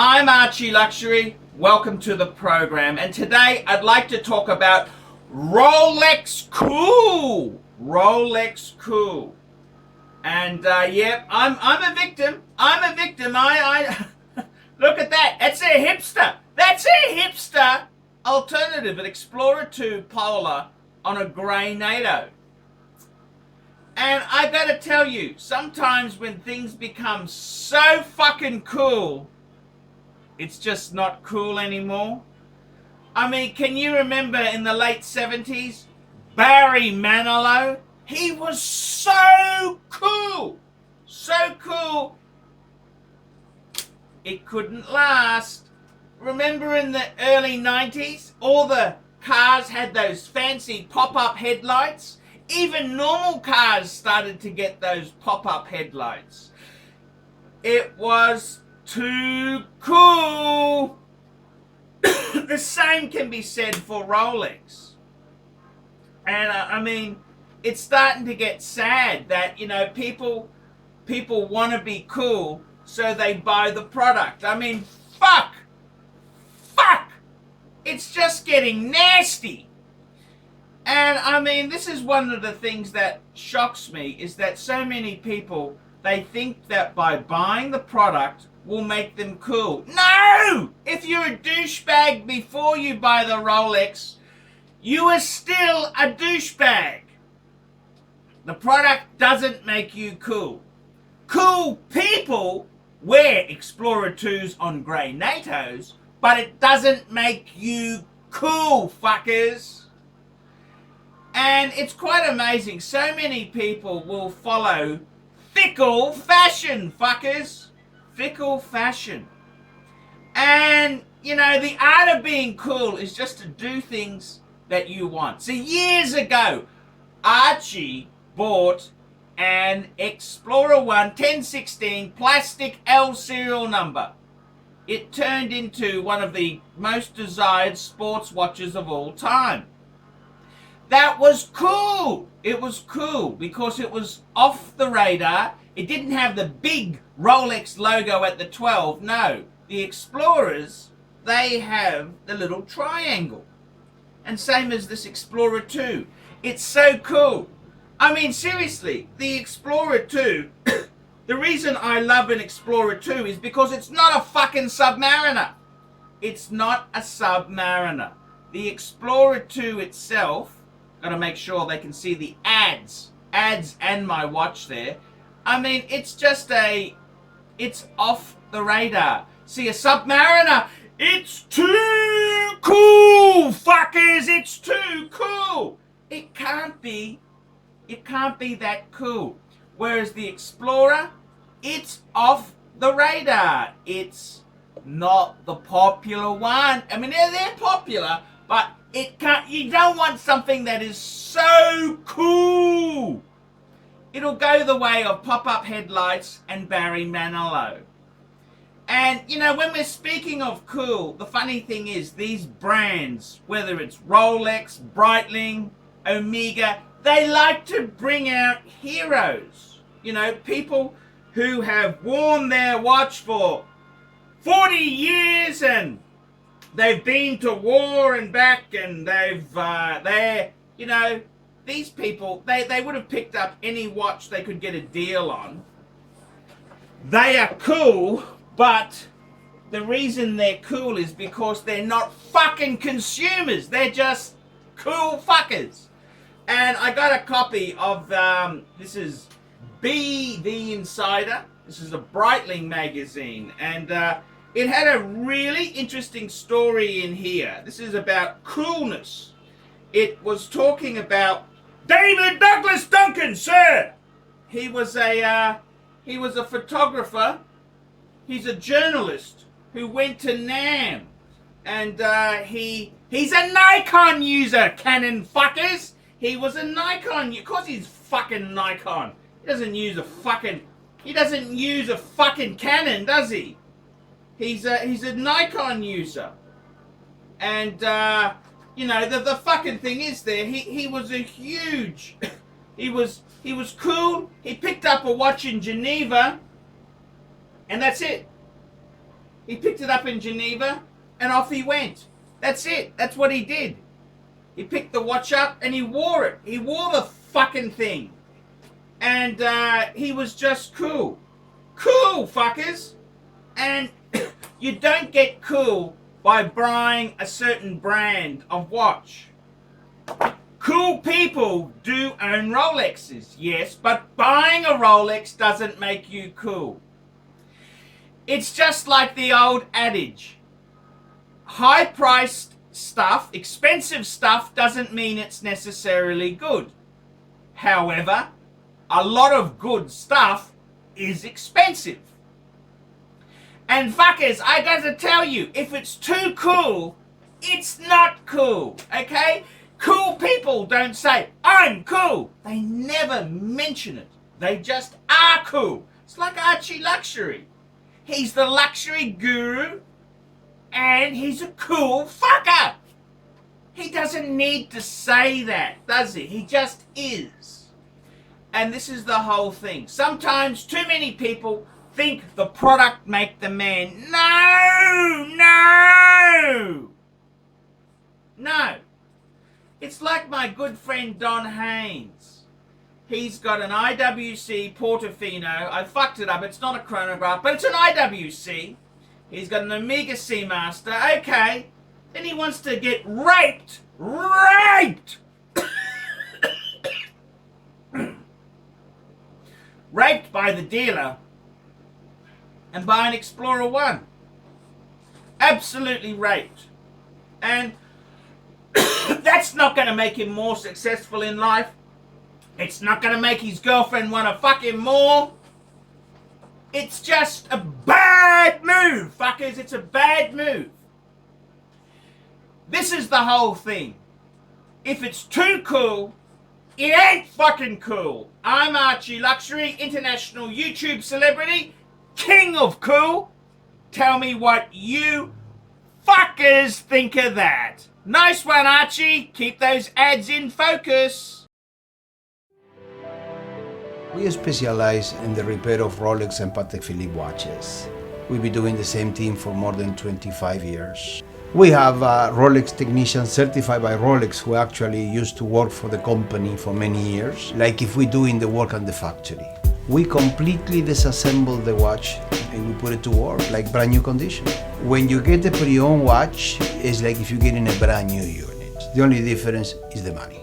I'm ArchieLuxury. Welcome to the program. And today I'd like to talk about Rolex Cool. Rolex Cool. And yeah, I'm a victim. I'm a victim. I look at that. That's a hipster. That's a hipster alternative, an Explorer 2 Polar on a grey NATO. And I gotta tell you, sometimes when things become so fucking cool, it's just not cool anymore. I mean, can you remember in the late 70s, Barry Manilow? He was so cool. So cool, it couldn't last. Remember in the early 90s, all the cars had those fancy pop-up headlights? Even normal cars started to get those pop-up headlights. It was too cool. The same can be said for Rolex. And I mean, it's starting to get sad that, you know, people want to be cool, so they buy the product. I mean, fuck. It's just getting nasty. And I mean, this is one of the things that shocks me, is that so many people, they think that by buying the product will make them cool. No! If you're a douchebag before you buy the Rolex, you are still a douchebag. The product doesn't make you cool. Cool people wear Explorer 2s on grey NATOs, but it doesn't make you cool, fuckers. And it's quite amazing. So many people will follow fickle fashion, fuckers. Fickle fashion. And, you know, the art of being cool is just to do things that you want. So years ago, Archie bought an Explorer 1 1016 plastic L serial number. It turned into one of the most desired sports watches of all time. That was cool. It was cool because it was off the radar. It didn't have the big Rolex logo at the 12. No, the Explorers, they have the little triangle. And same as this Explorer 2. It's so cool. I mean, seriously, the Explorer 2, the reason I love an Explorer 2 is because it's not a fucking Submariner. It's not a Submariner. The Explorer 2 itself, gotta make sure they can see the ads and my watch there. I mean, it's just it's off the radar. See, a Submariner, it's too cool, fuckers, it's too cool. It can't be that cool. Whereas the Explorer, it's off the radar. It's not the popular one. I mean, they're popular, but it can't. You don't want something that is so cool. It'll go the way of pop-up headlights and Barry Manilow. And, you know, when we're speaking of cool, the funny thing is these brands, whether it's Rolex, Breitling, Omega, they like to bring out heroes. You know, people who have worn their watch for 40 years and they've been to war and back, and they're, you know, these people, they would have picked up any watch they could get a deal on. They are cool, but the reason they're cool is because they're not fucking consumers. They're just cool fuckers. And I got a copy of, this is The Insider. This is a Breitling magazine. And it had a really interesting story in here. This is about coolness. It was talking about David Douglas Duncan, sir. He was a photographer. He's a journalist who went to NAMM. And he's a Nikon user, Canon fuckers. He was a Nikon, of course he's fucking Nikon. He doesn't use a fucking Canon, does he? He's a Nikon user. And, you know, the fucking thing is there, he was a huge, he was cool. He picked up a watch in Geneva, and that's it. He picked it up in Geneva and off he went. That's it. That's what he did. He picked the watch up and he wore it. He wore the fucking thing. And he was just cool. Cool, fuckers. And you don't get cool by buying a certain brand of watch. Cool people do own Rolexes, yes, but buying a Rolex doesn't make you cool. It's just like the old adage. High-priced stuff, expensive stuff, doesn't mean it's necessarily good. However, a lot of good stuff is expensive. And fuckers, I gotta tell you, if it's too cool, it's not cool, okay? Cool people don't say, I'm cool. They never mention it. They just are cool. It's like ArchieLuxury. He's the luxury guru and he's a cool fucker. He doesn't need to say that, does he? He just is. And this is the whole thing. Sometimes too many people think the product make the man. No. It's like my good friend Don Haynes. He's got an IWC Portofino. I fucked it up. It's not a chronograph, but it's an IWC. He's got an Omega Seamaster. Okay. Then he wants to get raped. Raped by the dealer and buy an Explorer 1. Absolutely raped. And that's not going to make him more successful in life. It's not going to make his girlfriend want to fuck him more. It's just a bad move, fuckers. It's a bad move. This is the whole thing. If it's too cool, it ain't fucking cool. I'm ArchieLuxury, international YouTube celebrity, king of cool. Tell me what you fuckers think of that. Nice one, Archie. Keep those ads in focus. We specialize in the repair of Rolex and Patek Philippe watches. We've been doing the same thing for more than 25 years. We have Rolex technicians certified by Rolex who actually used to work for the company for many years, like if we do in the work at the factory. We completely disassemble the watch and we put it to work like brand new condition. When you get a pre-owned watch, it's like if you're getting a brand new unit. The only difference is the money.